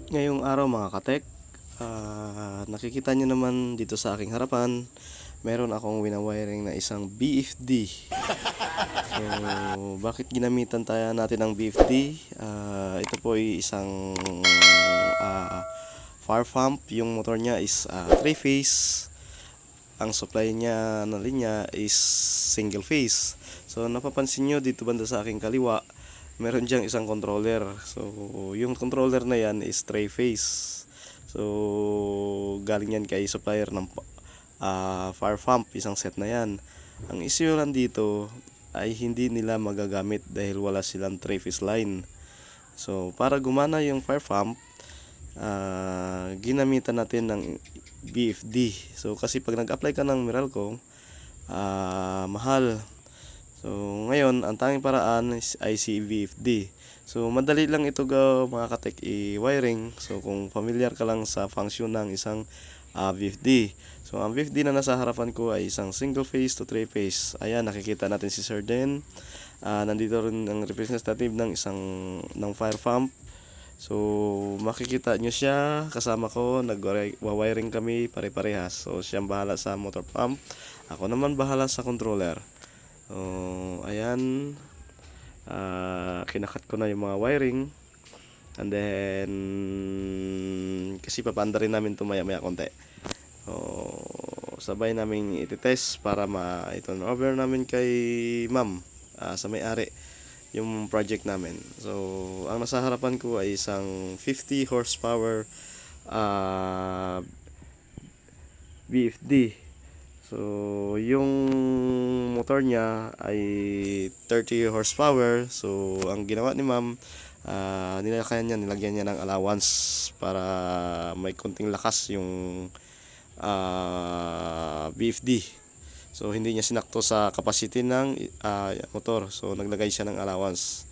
Ngayong araw mga katek, nakikita nyo naman dito sa aking harapan, meron akong winawiring na isang BFD. So, bakit ginamitan tayo natin ng BFD? Ito po ay isang fire pump. Yung motor niya is 3-phase. Ang supply niya na linya is single phase. So, napapansin nyo dito banda sa aking kaliwa, meron diyang isang controller. So, yung controller na yan is 3-phase. So, galing yan kay supplier ng fire pump, isang set na yan. Ang issue lang dito ay hindi nila magagamit dahil wala silang 3-phase line. So, para gumana yung fire pump, ginamitan natin ng BFD. So, kasi pag nag-apply ka ng Meralco, mahal. So, ngayon, ang tanging paraan ay si VFD. So, madali lang ito mga katek i-wiring. So, kung familiar ka lang sa function ng isang VFD. So, ang VFD na nasa harapan ko ay isang single phase to 3-phase. Ayan, nakikita natin si Sir Den. Nandito rin ang representative ng fire pump. So, makikita nyo siya, kasama ko, nag-wiring kami pare-parehas. So, siyang bahala sa motor pump. Ako naman bahala sa controller. So, ayan, kinakat ko na yung mga wiring, and then kasi papaanda rin namin ito maya konti. So, sabay namin iti-test para ma-turn over namin kay ma'am, sa may-ari yung project namin. So, ang nasa harapan ko ay isang 50 horsepower VFD. So, yung motor niya ay 30 horsepower. So, ang ginawa ni ma'am, nilagyan niya ng allowance para may konting lakas yung BFD. So, hindi niya sinakto sa capacity ng motor. So, naglagay siya ng allowance.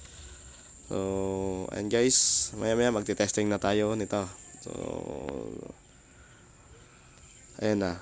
So, and guys, maya magte-testing na tayo nito. So, ayan na.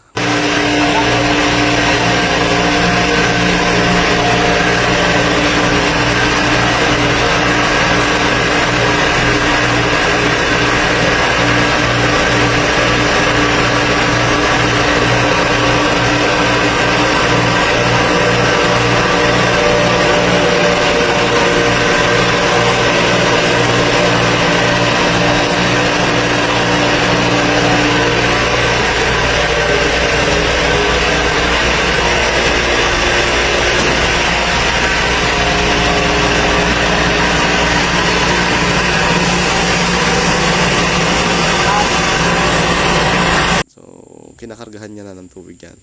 Kinakargahan niya na ng tubig yan.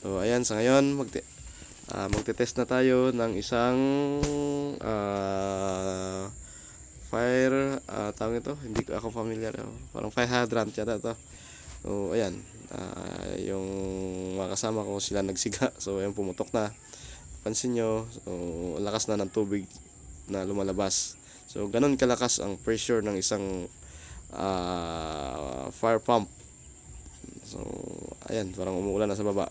So, ayan, sa ngayon magte-test na tayo ng isang fire, tawag ito, hindi ako familiar, parang fire hydrant yata ito. So, ayan, yung mga kasama ko, sila nagsiga. So, ayan, pumutok na, pansin nyo. So, lakas na ng tubig na lumalabas. So, ganun kalakas ang pressure ng isang fire pump. So, ayan, parang umuulan na sa baba.